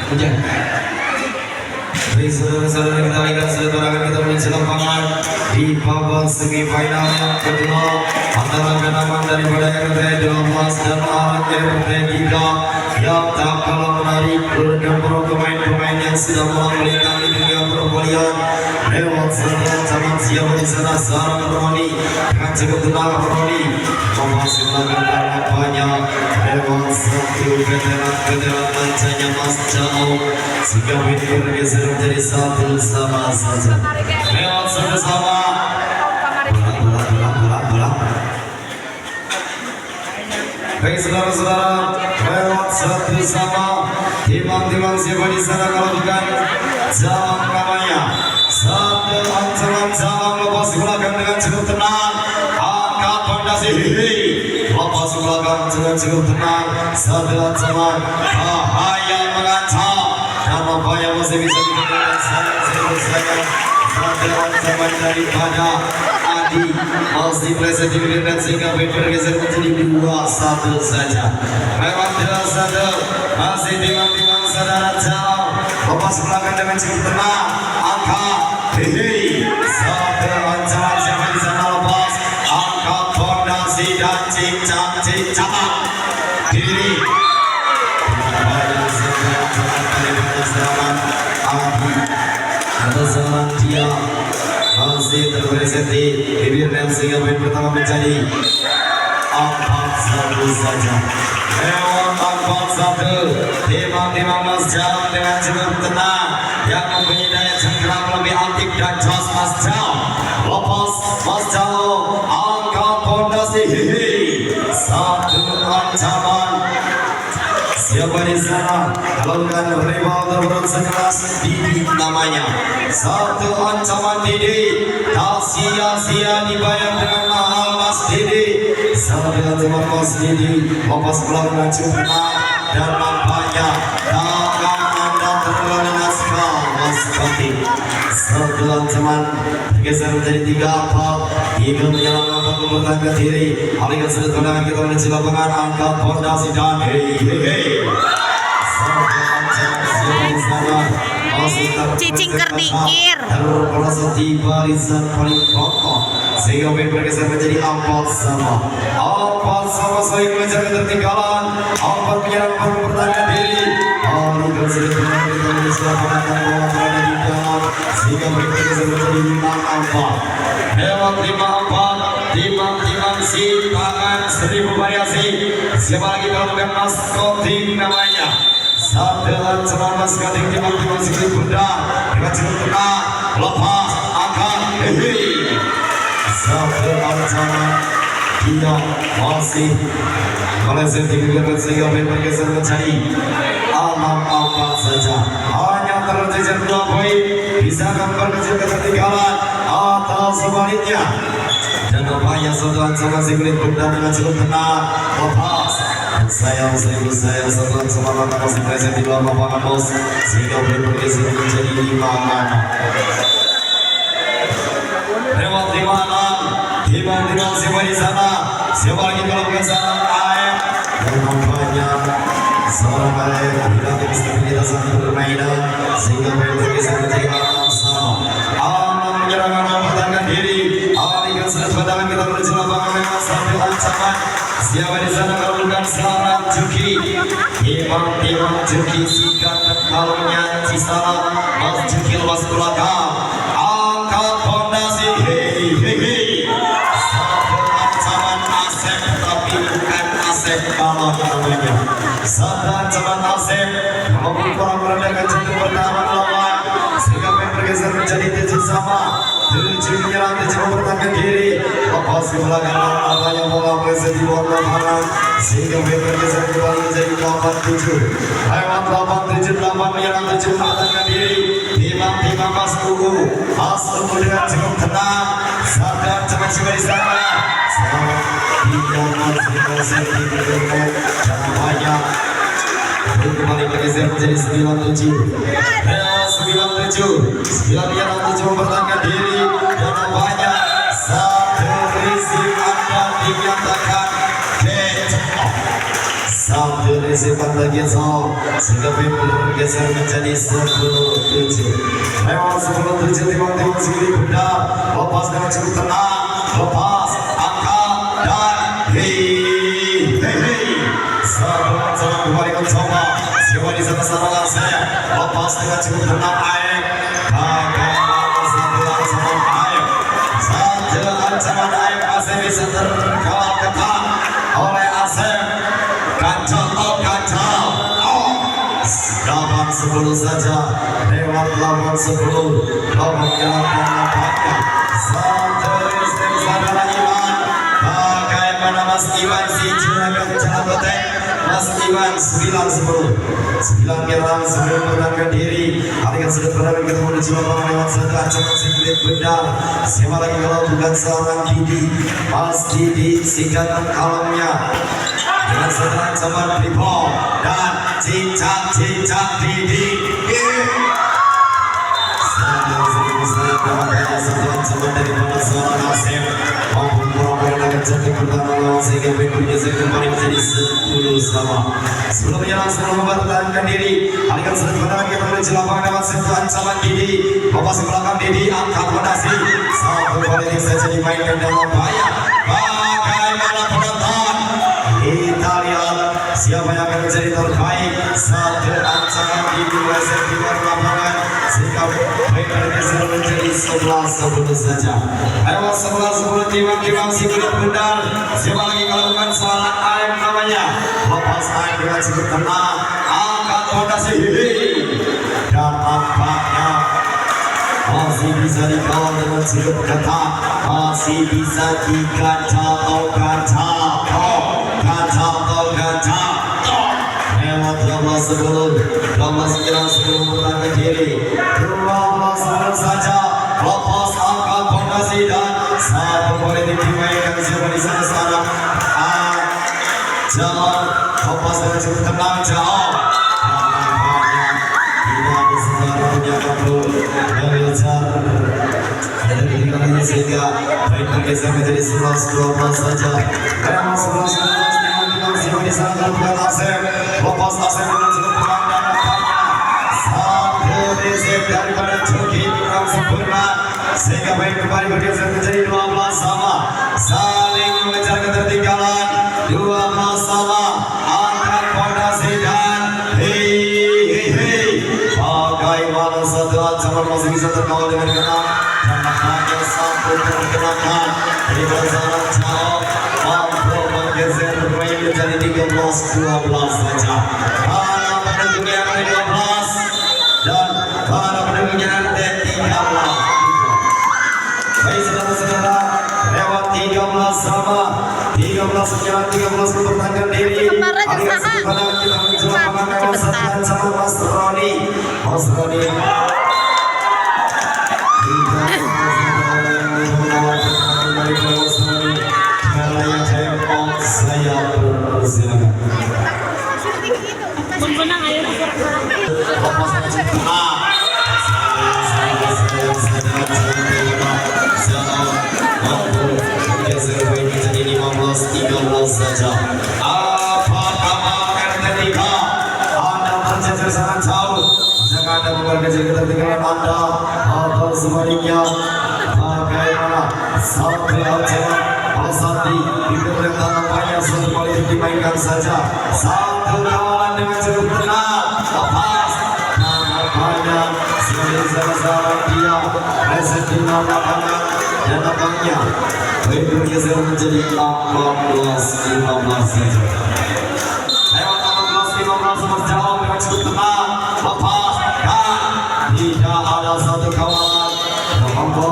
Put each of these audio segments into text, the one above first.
Hujan. Baik saudara-saudara kita lihat setelah kita menuju lapangan di babak semifinal yang kedua antara kenaman daripada RT 12 dan RT 3 yang tak kalah menarik dan para pemain-pemain yang sudah melintang di dunia perpolian lewat setelah zaman siapa di sana seorang Roni dengan cukup tenang Roni menghasilkan karena banyak lewat satu veteran mancanya Mas Jauh sehingga ini bergeser menjadi satu sama saja lewat satu sama baik saudara-saudara lewat satu sama timang-timang siapa di sana kalau bukan Jawang namanya satu ancaman Jawang lepas belakang dengan cukup tenang angkat fondasi lepas belakang dengan cukup tenang satu ancaman bahaya mengancam dan bahaya masih bisa digunakan saya satu ancaman daripada Adi masih berhasil diberikan sehingga bergeser menjadi 2-1 saja memang tidak satu masih timang-timang saudara jauh lepas belakang dengan cukup tenang angkat satu ancaman siapa di sana lepas angkat fondasi dan cincang diri atau seorang dia masih terpresenti bibir dan sehingga poin pertama menjadi 4-1 saja lewat 4-1 timang-timang Mas Jauh dengan cukup tenang yang mempunyai daya cengkeram lebih aktif dan jos Mas Jauh lepas Mas Jauh angkat fondasi satu ancaman siapa di sana kalau bukan rebound terburuk sekelas Didi namanya satu ancaman Didi tak sia-sia dibayar dengan mahal Mas Didi satu ancaman Mas Didi lepas belakang cukup dan nampaknya tangan anda terlalu naskah Mas Koti satu ancaman bergeser menjadi 3-4 Eagle menyerang untuk mempertahankan diri alihkan sudut pandangan kita menuju lapangan angkat fondasi dan cicing kerdikir terpelosok di barisan paling pokok sehingga poin bergeser menjadi 4-4 sehingga menjaga ketertinggalan 4 menyerang untuk mempertahankan diri alihkan sudut pandang kita menuju lapangan dan bola berada di dalam sehingga poin bergeser menjadi 5-4 lewat 5-4 timang-timang si tangan seribu variasi siapa lagi kalau bukan Mas Koting namanya satu ancaman Mas Koting timang-timang si bunda dengan cukup tenang lepas angkat satu ancaman dia masih meleset di belakang sehingga bergeser menjadi 6-4 saja hanya terjejer 2 poin bisa memperkecil ketertinggalan atau sebaliknya dan nampaknya satu ancaman si kulit bunda dengan cukup tenang lepas sayang satu ancaman mata masih present di luar lapangan bos sehingga bergeser menjadi 5-6 lewat 5-6 timang-timang siapa di sana siapa lagi kalau bukan sana AF dan nampaknya seorang AF dilatih stabilitas permainan sehingga bergeser menjadi 6-6 penyerangan mempertahankan diri alihkan sudut pandangan kita menuju lapangan memang sambil ancaman siapa di sana kalau bukan seorang Juki timang Juki sikat kalungnya Cisara Mas Juki lepas belakang angkat fondasi satu ancaman Asep tapi bukan Asep balon namanya satu ancaman Asep maupun kurang merendahkan jantung pertahanan lawan sehingga bergeser menjadi 7-7 menyerang 7 mempertahankan diri lepas di belakang namanya bola bergeser di luar lapangan sehingga bergeser kembali menjadi 8-7 lewat 8-7 menyerang 7 mempertahankan diri timang-timang Mas Ugu dengan cukup tenang satu ancaman juga di sana tidak masih di bergerak dan banyak kembali bergeser menjadi 9-7 menyerang 7 mempertahankan diri dan nampaknya satu risik Anda dinyatakan dead satu berisikan lagi so sehingga bergeser menjadi 10-7. Lewat 10-7 tiba-tiba segini bunda lepas dengan cukup tenang, lepas angkat dan hei sama kembali mencoba siapa di sana serangan saya lepas dengan cukup tenang air bagaimana satu ancaman air Asep bisa terkawal ketat oleh Asep kacau 10 saja lewat 10 lompat jalan nampaknya satu istri saudara Iwan bagaimana Mas Iwan si juragan Calabotek Mas Iwan 9-10 Kirang sebelum menangkan diri Alikan sudah berada ketemu di jiwa lewat satu ancaman sekulit benar siapa lagi kalau bukan seorang Didi Mas Didi singkatan kalamnya dengan satu ancaman Pipo dan cicak Didi satu ancaman dari mana seorang Asep maupun Pura-Pura akan cantik pertama lawan sehingga berikutnya kembali menjadi 10-sama sebelum menyerang sebelum mempertahankan diri alikan sudah berada kita menuju lapangan lewat satu ancaman Didi lepas belakang Didi angkat fondasi satu balik saja dimainkan dalam bahaya bagaimana penonton kita lihat siapa yang akan menjadi terbaik satu ancaman Didi meleset di luar lapangan sehingga baik bergeser menjadi 11-10 saja lewat 11-10 timbang si kulit benar siapa lagi kalau bukan seorang Aim namanya lepas Aim dengan cukup tenang angkat fondasi dan nampaknya masih bisa dikawal dengan cukup ketat masih bisa dikacau lewat 12-10 bertanggung diri 12-10 saja lepas angkat fondasi dan satu politik dimainkan siapa di sana sekarang jauh lepas dengan cukup tenang jauh tidak ada sebarang punya mampu mengejar ada ketika ini sehingga baik bergeser menjadi 11-12 saja lewat 11-12 siapa di sana bukan Asep lepas Asep dengan cukup tenang dan nampaknya satu reset daripada Joki kurang sempurna sehingga baik kembali bergeser menjadi 12 sama saling mengejar ketertinggalan 12 sama angkat fondasi dan bagaimana satu ancaman masih bisa terkawal dengan tenang dan hanya satu pergerakan dari seorang jauh mampu bergeser bermain menjadi 13-12 saja para pendukung yang ada 12 dan para pendukung yang ada 13 baik saudara-saudara lewat 13 sama 13 sekian 13 mempertahankan diri alias kepada kita menuju lapangan lewat satu sama Mas Roni saya persilakan Membenang ayo menjadi 15-13 saja apa kabar ketika Anda tercecer sangat jauh jangan Anda membuat kecil ketertinggalan Anda atau sebaliknya bagaimana satu ancaman Sandi diberikan nampaknya satu politik dimainkan saja satu kawalan dengan cukup tenang lepas dan nampaknya sebagai salah dia reset di lapangan dan nampaknya baik bergeser menjadi 14-15 saja lewat 14-15 sama jauh dengan cukup tenang lepas dan tidak ada satu kawalan mampu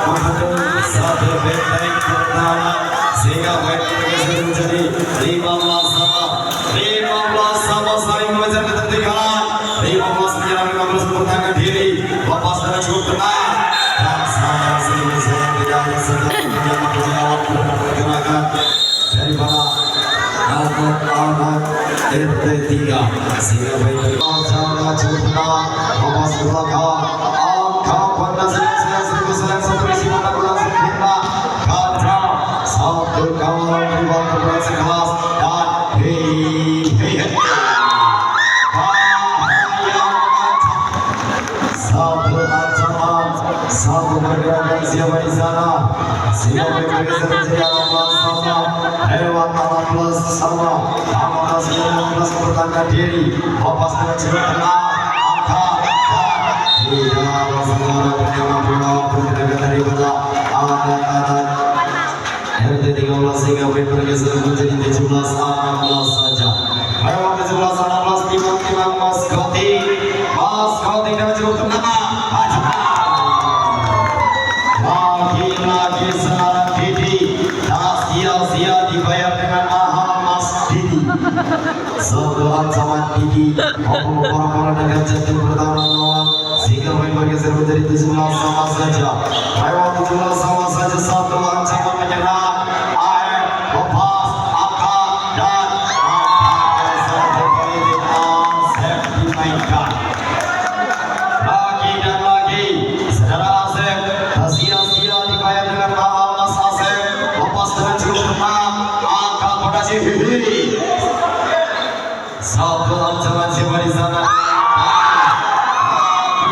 menghadung satu benteng pertahanan sehingga baik bergeser menjadi 15 sama saling mengejar ketertinggalan 15 menyerang 15 mempertahankan diri lepas dengan cukup tenang dan sayang tidak ada sedang yang menjawab pergerakan daripada anak RT3 sehingga baik bergeser cukup tenang lepas belakang angka fondasi sayang satu isi pada kurang sempurna satu kawalan di bawah keras dan satu pergerakan siapa di sana sehingga bergeser menjadi 16 sama lewat 16 sama 16 bertangga diri lepas dengan cepat tengah angka dan di dalam seorang penyama bola bergerak dari bola angkat RT 13 sehingga bergeser menjadi 17 16 saja lewat 17 16 timang Mas Koti dengan cukup tenang lagi seorang Didi tak sia-sia dibayar dengan mahal Mas Didi satu ancaman Didi maupun orang-orang dengan jantung pertahanan lawan sehingga bergeser menjadi 17 sama saja lewat 17 sama saja satu ancaman menyerang AF lepas angka dan angka satu politik Asep dimainkan lagi dan lagi saudara Asep sia-sia dibayar dengan mahal Mas Asep lepas dengan cukup tenang angka fondasi satu ancaman siapa di sana lagi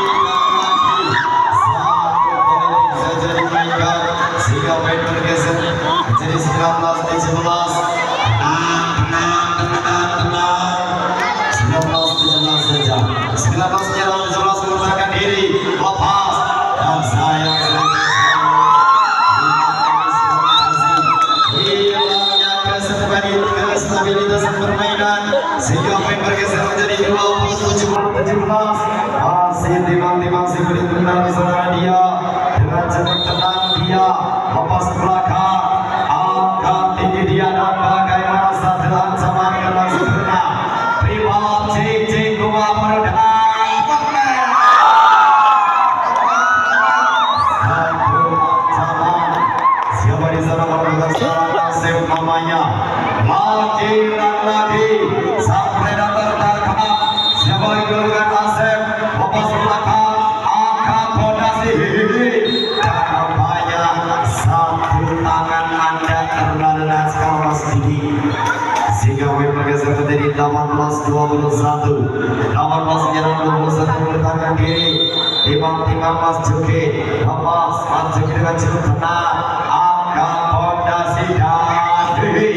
dan lagi satu politik saja dimainkan sehingga main bergeser menjadi 19 di 11 tenang 19 saja 19 menyerang 17 menggunakan diri lepas dan sayang hilangnya kestabilitasan permainan sehingga main bergeser menjadi 20-17 masih timang si beri benar saudara dia dengan cukup tenang dia lepas ke belakang angkat tinggi dia dan bagaimana satu ancaman yang langsung kena rival cing gua meredam satu ancaman siapa di sana melakukan serangan Asep namanya lagi dan lagi sampai dan tertangkap siapa yang melakukan Asep lepas ke belakang angkat fondasi dan nampaknya satu tangan anda terlalu naskah Mas Didi sehingga win bergeser menjadi 18-21 menyerang 21 bertangga kiri timang Mas Juki lepas Mas Juki dengan cukup tenang angkat fondasi dan Dewi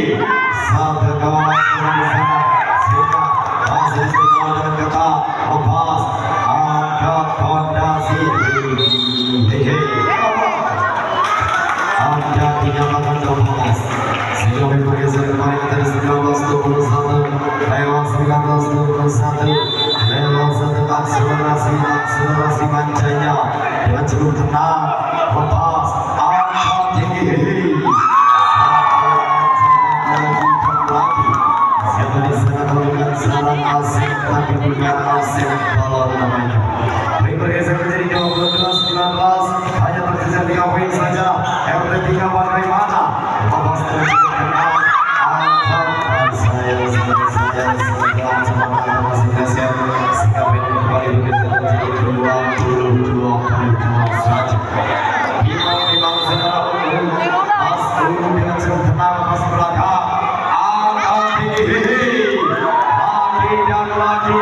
satu kawan di sana sehingga masih istiqomah dengan ketat lepas angkat fondasi anda dinyatakan 12 sehingga bergeser kembali ke tadi 19-21 lewat 19-21 lewat satu akselerasi manjanya dengan cukup tenang lepas angkat tinggi lagi siapa di sana melakukan serangan Asep tapi bukan Asep balon namanya bergeser menjadi 22-19 hanya tersisa 3 poin saja RT 3 bagaimana lepas dari tenang angkat saya masih kasih sehingga kembali bergeser menjadi 22 saja timang saudara Mas Ulu dengan cukup tenang lepas belakang angkat tinggi lagi dan lagi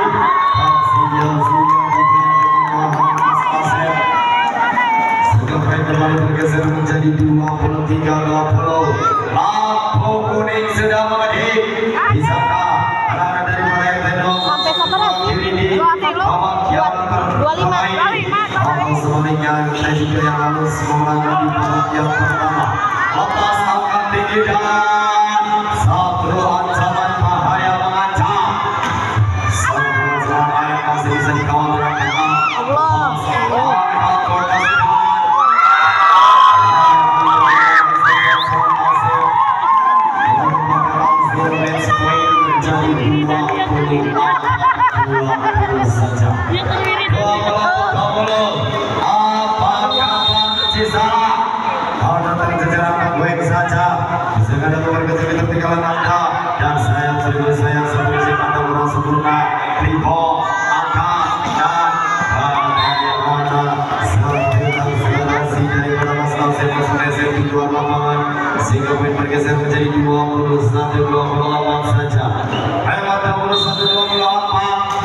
kembali bergeser menjadi 23-20 lampu kuning sudah mengadil bisakah anak-anak dari Malaya Tendong sampai seberapa sih? 25 sebaliknya kita juga yang halus memenangkan di babak yang pertama lepas angkat tinggi dan satu ancaman bahaya mengancam satu ancaman bahaya masih bisa dikawal dengan ketat angkat fondasi saja. Apakah masih salah? Kalau datang sejarah baik saja. Bisa ada keluarga ketinggalan Anda dan saya solusi Anda kurang sempurna. Ribo, angkat dan bagaimana akselerasi daripada Mas Asep bergeser di luar lapangan sehingga poin bergeser menjadi 21-28 saja. Lewat 21-28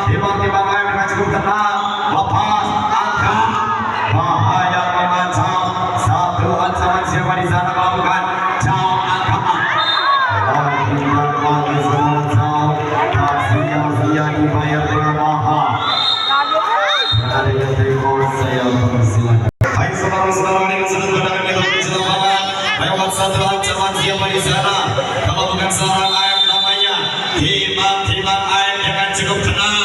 tiba-tiba dengan cukup tenang lepas angkat bahaya seorang ayam namanya Timan Ayam dengan cukup tenang.